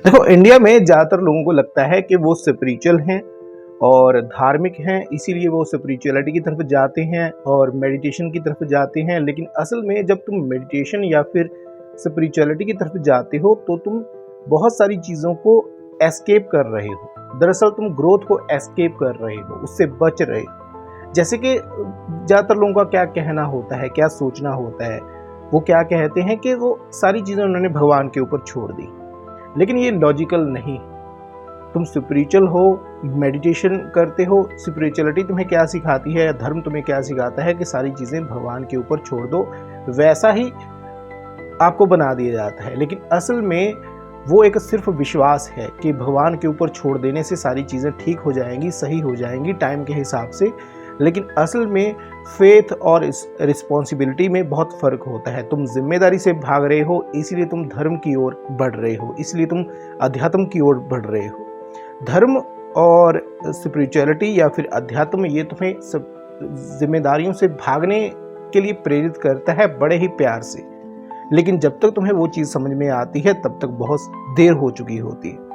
देखो, इंडिया में ज़्यादातर लोगों को लगता है कि वो स्पिरिचुअल हैं और धार्मिक हैं, इसीलिए वो स्पिरिचुअलिटी की तरफ जाते हैं और मेडिटेशन की तरफ जाते हैं। लेकिन असल में जब तुम मेडिटेशन या फिर स्पिरिचुअलिटी की तरफ जाते हो तो तुम बहुत सारी चीज़ों को एस्केप कर रहे हो। दरअसल तुम ग्रोथ को एस्केप कर रहे हो, उससे बच रहे हो। जैसे कि ज़्यादातर लोगों का क्या कहना होता है, क्या सोचना होता है, वो क्या कहते हैं कि वो सारी चीज़ें उन्होंने भगवान के ऊपर छोड़ दी। लेकिन ये लॉजिकल नहीं। तुम स्पिरिचुअल हो, मेडिटेशन करते हो, स्पिरिचुअलिटी तुम्हें क्या सिखाती है या धर्म तुम्हें क्या सिखाता है कि सारी चीज़ें भगवान के ऊपर छोड़ दो, वैसा ही आपको बना दिया जाता है। लेकिन असल में वो एक सिर्फ विश्वास है कि भगवान के ऊपर छोड़ देने से सारी चीज़ें ठीक हो जाएंगी, सही हो जाएंगी टाइम के हिसाब से। लेकिन असल में फेथ और इस रिस्पॉन्सिबिलिटी में बहुत फ़र्क होता है। तुम जिम्मेदारी से भाग रहे हो, इसीलिए तुम धर्म की ओर बढ़ रहे हो, इसलिए तुम अध्यात्म की ओर बढ़ रहे हो। धर्म और स्पिरिचुअलिटी या फिर अध्यात्म ये तुम्हें सब जिम्मेदारियों से भागने के लिए प्रेरित करता है बड़े ही प्यार से। लेकिन जब तक तुम्हें वो चीज़ समझ में आती है तब तक बहुत देर हो चुकी होती है।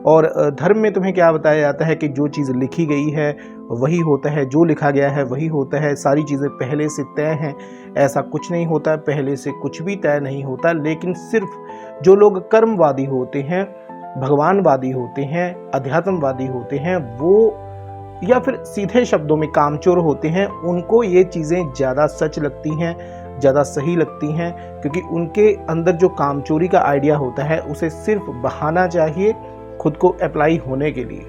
और धर्म में तुम्हें क्या बताया जाता है कि जो चीज़ लिखी गई है वही होता है, जो लिखा गया है वही होता है, सारी चीज़ें पहले से तय हैं। ऐसा कुछ नहीं होता, पहले से कुछ भी तय नहीं होता। लेकिन सिर्फ जो लोग कर्मवादी होते हैं, भगवानवादी होते हैं, अध्यात्मवादी होते हैं, वो या फिर सीधे शब्दों में कामचोर होते हैं, उनको ये चीज़ें ज़्यादा सच लगती हैं, ज़्यादा सही लगती हैं। क्योंकि उनके अंदर जो कामचोरी का आइडिया होता है उसे सिर्फ बहाना चाहिए खुद को अप्लाई होने के लिए।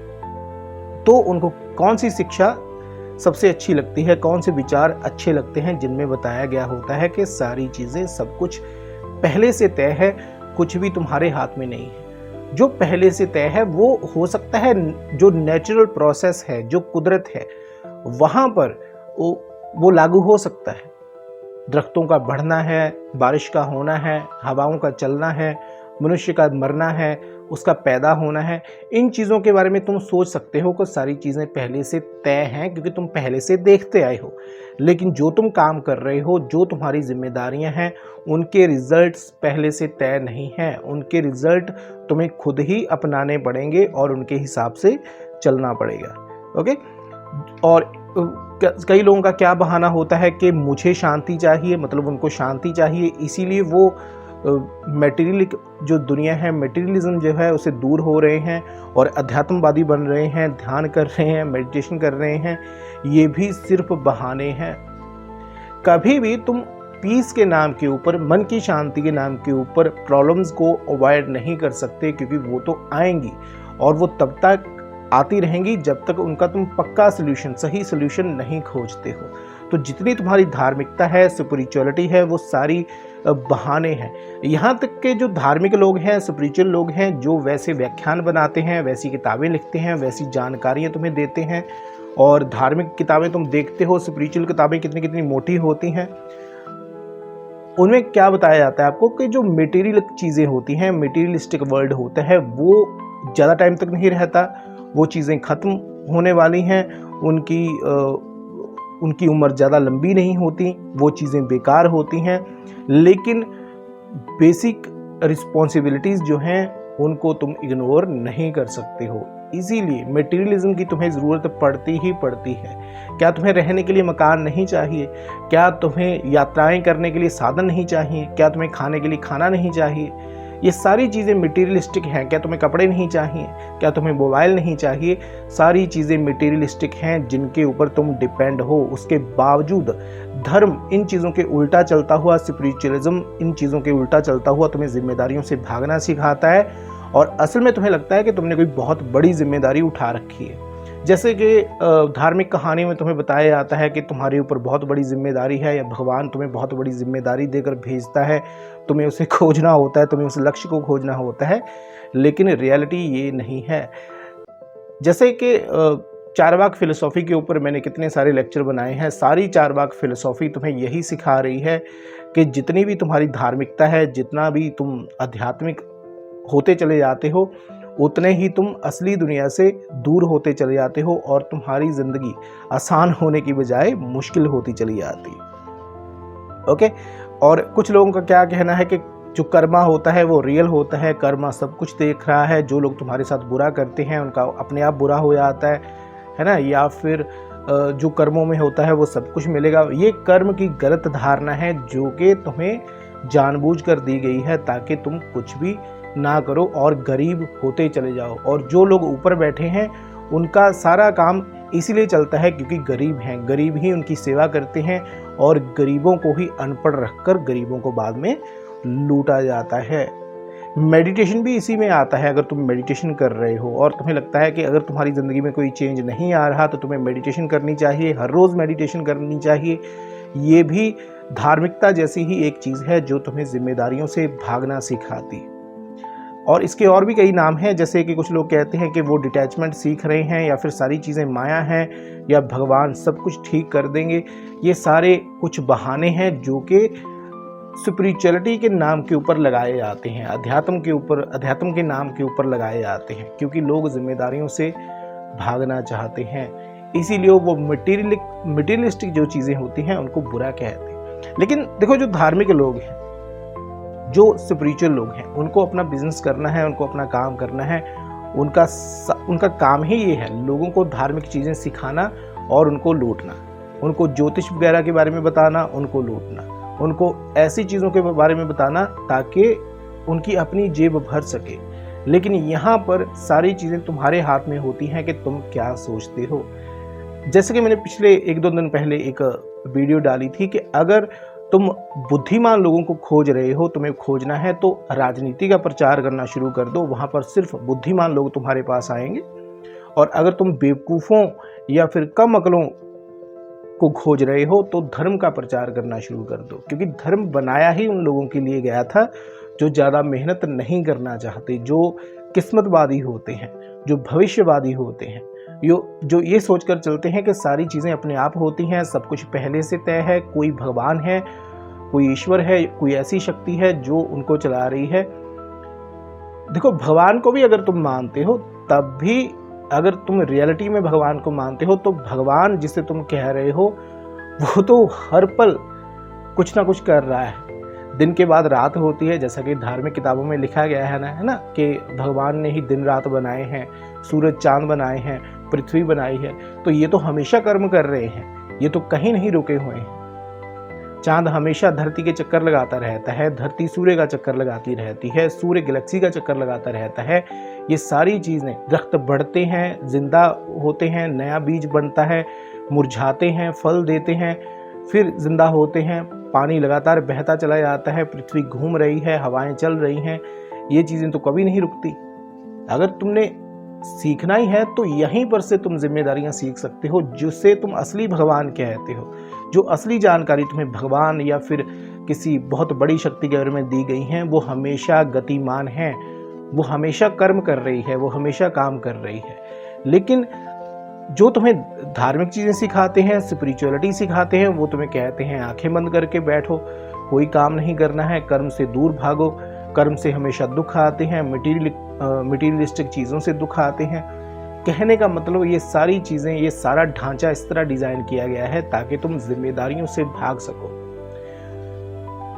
तो उनको कौन सी शिक्षा सबसे अच्छी लगती है, कौन से विचार अच्छे लगते हैं जिनमें बताया गया होता है कि सारी चीज़ें सब कुछ पहले से तय है, कुछ भी तुम्हारे हाथ में नहीं है। जो पहले से तय है वो हो सकता है जो नेचुरल प्रोसेस है, जो कुदरत है, वहाँ पर वो लागू हो सकता है। दरख्तों का बढ़ना है, बारिश का होना है, हवाओं का चलना है, मनुष्य का मरना है, उसका पैदा होना है। इन चीज़ों के बारे में तुम सोच सकते हो कि सारी चीज़ें पहले से तय हैं क्योंकि तुम पहले से देखते आए हो। लेकिन जो तुम काम कर रहे हो, जो तुम्हारी जिम्मेदारियां हैं, उनके रिजल्ट्स पहले से तय नहीं हैं। उनके रिजल्ट तुम्हें खुद ही अपनाने पड़ेंगे और उनके हिसाब से चलना पड़ेगा। ओके। और कई लोगों का क्या बहाना होता है कि मुझे शांति चाहिए, मतलब उनको शांति चाहिए, इसीलिए वो मटेरियलिक जो दुनिया है, मटेरियलिज्म जो है उसे दूर हो रहे हैं और अध्यात्मवादी बन रहे हैं, ध्यान कर रहे हैं, मेडिटेशन कर रहे हैं। ये भी सिर्फ बहाने हैं। कभी भी तुम पीस के नाम के ऊपर, मन की शांति के नाम के ऊपर प्रॉब्लम्स को अवॉइड नहीं कर सकते, क्योंकि वो तो आएंगी और वो तब तक आती रहेंगी जब तक उनका तुम पक्का सोल्यूशन, सही सोल्यूशन नहीं खोजते हो। तो जितनी तुम्हारी धार्मिकता है, स्पिरिचुअलिटी है, वो सारी बहाने हैं। यहाँ तक के जो धार्मिक लोग हैं, स्पिरिचुअल लोग हैं, जो वैसे व्याख्यान बनाते हैं, वैसी किताबें लिखते हैं, वैसी जानकारियाँ तुम्हें देते हैं, और धार्मिक किताबें तुम देखते हो, स्पिरिचुअल किताबें कितनी कितनी मोटी होती हैं, उनमें क्या बताया जाता है आपको कि जो मटेरियल चीज़ें होती हैं, मटेरियलिस्टिक वर्ल्ड होता है, वो ज़्यादा टाइम तक नहीं रहता। वो चीज़ें ख़त्म होने वाली हैं, उनकी उम्र ज़्यादा लंबी नहीं होती, वो चीज़ें बेकार होती हैं। लेकिन बेसिक रिस्पॉन्सिबिलिटीज़ जो हैं उनको तुम इग्नोर नहीं कर सकते हो। इसीलिए मटेरियलिज्म की तुम्हें ज़रूरत पड़ती ही पड़ती है। क्या तुम्हें रहने के लिए मकान नहीं चाहिए? क्या तुम्हें यात्राएं करने के लिए साधन नहीं चाहिए? क्या तुम्हें खाने के लिए खाना नहीं चाहिए? ये सारी चीज़ें मटेरियलिस्टिक हैं। क्या तुम्हें कपड़े नहीं चाहिए? क्या तुम्हें मोबाइल नहीं चाहिए? सारी चीज़ें मटेरियलिस्टिक हैं जिनके ऊपर तुम डिपेंड हो। उसके बावजूद धर्म इन चीज़ों के उल्टा चलता हुआ, स्पिरिचुअलिज्म इन चीज़ों के उल्टा चलता हुआ तुम्हें जिम्मेदारियों से भागना सिखाता है, और असल में तुम्हें लगता है कि तुमने कोई बहुत बड़ी जिम्मेदारी उठा रखी है। जैसे कि धार्मिक कहानी में तुम्हें बताया जाता है कि तुम्हारे ऊपर बहुत बड़ी जिम्मेदारी है, या भगवान तुम्हें बहुत बड़ी जिम्मेदारी देकर भेजता है, तुम्हें उसे खोजना होता है, तुम्हें उस लक्ष्य को खोजना होता है। लेकिन रियलिटी ये नहीं है। जैसे कि चारवाक फिलोसॉफी के ऊपर मैंने कितने सारे लेक्चर बनाए हैं। सारी चारवाक फिलोसॉफी तुम्हें यही सिखा रही है कि जितनी भी तुम्हारी धार्मिकता है, जितना भी तुम आध्यात्मिक होते चले जाते हो, उतने ही तुम असली दुनिया से दूर होते चले जाते हो, और तुम्हारी ज़िंदगी आसान होने की बजाय मुश्किल होती चली जाती है। ओके। और कुछ लोगों का क्या कहना है कि जो कर्मा होता है वो रियल होता है, कर्मा सब कुछ देख रहा है। जो लोग तुम्हारे साथ बुरा करते हैं उनका अपने आप बुरा हो जाता है ना, या फिर जो कर्मों में होता है वो सब कुछ मिलेगा। ये कर्म की गलत धारणा है जो कि तुम्हें जानबूझकर दी गई है ताकि तुम कुछ भी ना करो और गरीब होते चले जाओ। और जो लोग ऊपर बैठे हैं उनका सारा काम इसीलिए चलता है क्योंकि गरीब हैं, गरीब ही उनकी सेवा करते हैं और गरीबों को ही अनपढ़ रखकर गरीबों को बाद में लूटा जाता है। मेडिटेशन भी इसी में आता है। अगर तुम मेडिटेशन कर रहे हो और तुम्हें लगता है कि अगर तुम्हारी ज़िंदगी में कोई चेंज नहीं आ रहा तो तुम्हें मेडिटेशन करनी चाहिए, हर रोज़ मेडिटेशन करनी चाहिए। ये भी धार्मिकता जैसी ही एक चीज़ है जो तुम्हें जिम्मेदारियों से भागना सिखाती। और इसके और भी कई नाम हैं, जैसे कि कुछ लोग कहते हैं कि वो डिटैचमेंट सीख रहे हैं या फिर सारी चीज़ें माया हैं या भगवान सब कुछ ठीक कर देंगे। ये सारे कुछ बहाने हैं जो कि स्पिरिचुअलिटी के नाम के ऊपर लगाए जाते हैं, अध्यात्म के नाम के ऊपर लगाए जाते हैं, क्योंकि लोग जिम्मेदारियों से भागना चाहते हैं। इसीलिए वो मटीरियलिस्टिक जो चीज़ें होती हैं उनको बुरा कहते हैं। लेकिन देखो, जो धार्मिक लोग हैं, जो स्पिरिचुअल लोग हैं, उनको अपना बिजनेस करना है, उनको अपना काम करना है। उनका काम ही ये है, लोगों को धार्मिक चीज़ें सिखाना और उनको लूटना, उनको ज्योतिष वगैरह के बारे में बताना, उनको लूटना, उनको ऐसी चीज़ों के बारे में बताना ताकि उनकी अपनी जेब भर सके। लेकिन यहाँ पर सारी चीज़ें तुम्हारे हाथ में होती हैं कि तुम क्या सोचते हो। जैसे कि मैंने पिछले 1-2 दिन पहले एक वीडियो डाली थी कि अगर तुम बुद्धिमान लोगों को खोज रहे हो, तुम्हें खोजना है तो राजनीति का प्रचार करना शुरू कर दो। वहाँ पर सिर्फ बुद्धिमान लोग तुम्हारे पास आएंगे। और अगर तुम बेवकूफ़ों या फिर कम अकलों को खोज रहे हो तो धर्म का प्रचार करना शुरू कर दो, क्योंकि धर्म बनाया ही उन लोगों के लिए गया था जो ज़्यादा मेहनत नहीं करना चाहते, जो किस्मतवादी होते हैं, जो भविष्यवादी होते हैं, जो ये सोचकर चलते हैं कि सारी चीज़ें अपने आप होती हैं, सब कुछ पहले से तय है, कोई भगवान है, कोई ईश्वर है, कोई ऐसी शक्ति है जो उनको चला रही है। देखो, भगवान को भी अगर तुम मानते हो, तब भी अगर तुम रियलिटी में भगवान को मानते हो तो भगवान जिसे तुम कह रहे हो वो तो हर पल कुछ ना कुछ कर रहा है। दिन के बाद रात होती है, जैसा कि धार्मिक किताबों में लिखा गया है ना कि भगवान ने ही दिन रात बनाए हैं, सूरज चांद बनाए हैं, पृथ्वी बनाई है। तो ये तो हमेशा कर्म कर रहे हैं, ये तो कहीं नहीं रुके हुए हैं। चांद हमेशा धरती के चक्कर लगाता रहता है, धरती सूर्य का चक्कर लगाती रहती है, सूर्य गैलेक्सी का चक्कर लगाता रहता है। ये सारी चीज़ें, दरख्त बढ़ते हैं, जिंदा होते हैं, नया बीज बनता है, मुरझाते हैं, फल देते हैं, फिर जिंदा होते हैं, पानी लगातार बहता चला जाता है, पृथ्वी घूम रही है, हवाएं चल रही हैं। ये चीज़ें तो कभी नहीं रुकती। अगर तुमने सीखना ही है तो यहीं पर से तुम जिम्मेदारियां सीख सकते हो, जिससे तुम असली भगवान कहते हो। जो असली जानकारी तुम्हें भगवान या फिर किसी बहुत बड़ी शक्ति के बारे में दी गई हैं, वो हमेशा गतिमान है, वो हमेशा कर्म कर रही है, वो हमेशा काम कर रही है। लेकिन जो तुम्हें धार्मिक चीज़ें सिखाते हैं, स्पिरिचुअलिटी सिखाते हैं, वो तुम्हें कहते हैं आंखें बंद करके बैठो, कोई काम नहीं करना है, कर्म से दूर भागो, कर्म से हमेशा दुख आते हैं, मटीरियलिस्टिक चीज़ों से दुख आते हैं। कहने का मतलब ये सारी चीज़ें, ये सारा ढांचा इस तरह डिज़ाइन किया गया है ताकि तुम जिम्मेदारियों से भाग सको।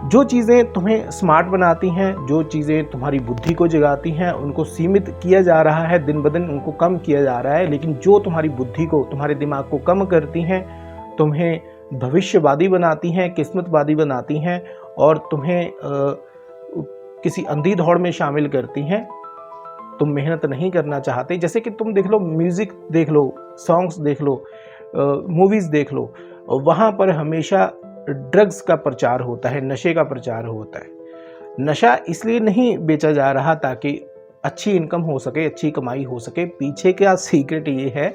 जो चीज़ें तुम्हें स्मार्ट बनाती हैं, जो चीज़ें तुम्हारी बुद्धि को जगाती हैं, उनको सीमित किया जा रहा है, दिन ब दिन उनको कम किया जा रहा है। लेकिन जो तुम्हारी बुद्धि को, तुम्हारे दिमाग को कम करती हैं, तुम्हें भविष्यवादी बनाती हैं, किस्मतवादी बनाती हैं और तुम्हें किसी अंधी दौड़ में शामिल करती हैं, तुम मेहनत नहीं करना चाहते। जैसे कि तुम देख लो, म्यूज़िक देख लो, सॉन्ग्स देख लो, मूवीज़ देख लो, वहाँ पर हमेशा ड्रग्स का प्रचार होता है, नशे का प्रचार होता है। नशा इसलिए नहीं बेचा जा रहा ताकि अच्छी इनकम हो सके, अच्छी कमाई हो सके। पीछे का सीक्रेट ये है,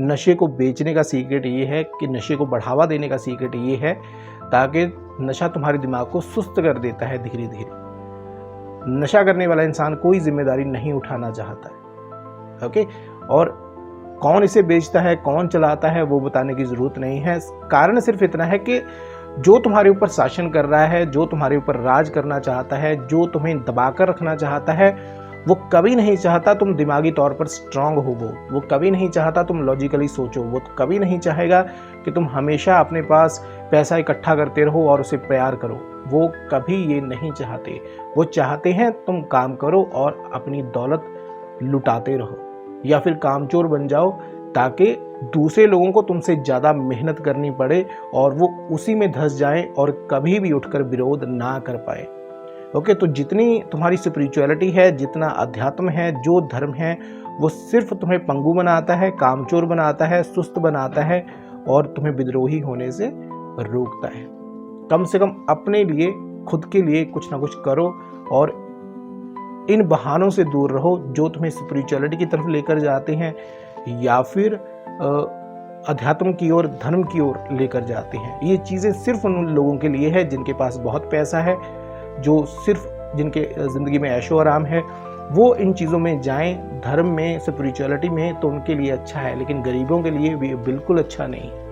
नशे को बेचने का सीक्रेट ये है कि नशे को बढ़ावा देने का सीक्रेट ये है ताकि नशा तुम्हारे दिमाग को सुस्त कर देता है धीरे धीरे। नशा करने वाला इंसान कोई जिम्मेदारी नहीं उठाना चाहता है। ओके, और कौन इसे बेचता है, कौन चलाता है, वो बताने की ज़रूरत नहीं है। कारण सिर्फ इतना है कि जो तुम्हारे ऊपर शासन कर रहा है, जो तुम्हारे ऊपर राज करना चाहता है, जो तुम्हें दबाकर रखना चाहता है, वो कभी नहीं चाहता तुम दिमागी तौर पर स्ट्रांग हो, वो कभी नहीं चाहता तुम लॉजिकली सोचो, वो कभी नहीं चाहेगा कि तुम हमेशा अपने पास पैसा इकट्ठा करते रहो और उसे प्यार करो। वो कभी ये नहीं चाहते। वो चाहते हैं तुम काम करो और अपनी दौलत लुटाते रहो, या फिर कामचोर बन जाओ ताकि दूसरे लोगों को तुमसे ज़्यादा मेहनत करनी पड़े और वो उसी में धंस जाएं और कभी भी उठकर विरोध ना कर पाए। ओके, तो जितनी तुम्हारी स्पिरिचुअलिटी है, जितना अध्यात्म है, जो धर्म है, वो सिर्फ तुम्हें पंगु बनाता है, कामचोर बनाता है, सुस्त बनाता है और तुम्हें विद्रोही होने से रोकता है। कम से कम अपने लिए, खुद के लिए कुछ ना कुछ करो और इन बहानों से दूर रहो जो तुम्हें स्पिरिचुअलिटी की तरफ लेकर जाते हैं या फिर अध्यात्म की ओर, धर्म की ओर लेकर जाते हैं। ये चीज़ें सिर्फ उन लोगों के लिए है जिनके पास बहुत पैसा है, जो सिर्फ जिनके ज़िंदगी में ऐशो आराम है, वो इन चीज़ों में जाएं। धर्म में, स्पिरिचुअलिटी में तो उनके लिए अच्छा है, लेकिन गरीबों के लिए भी बिल्कुल अच्छा नहीं है।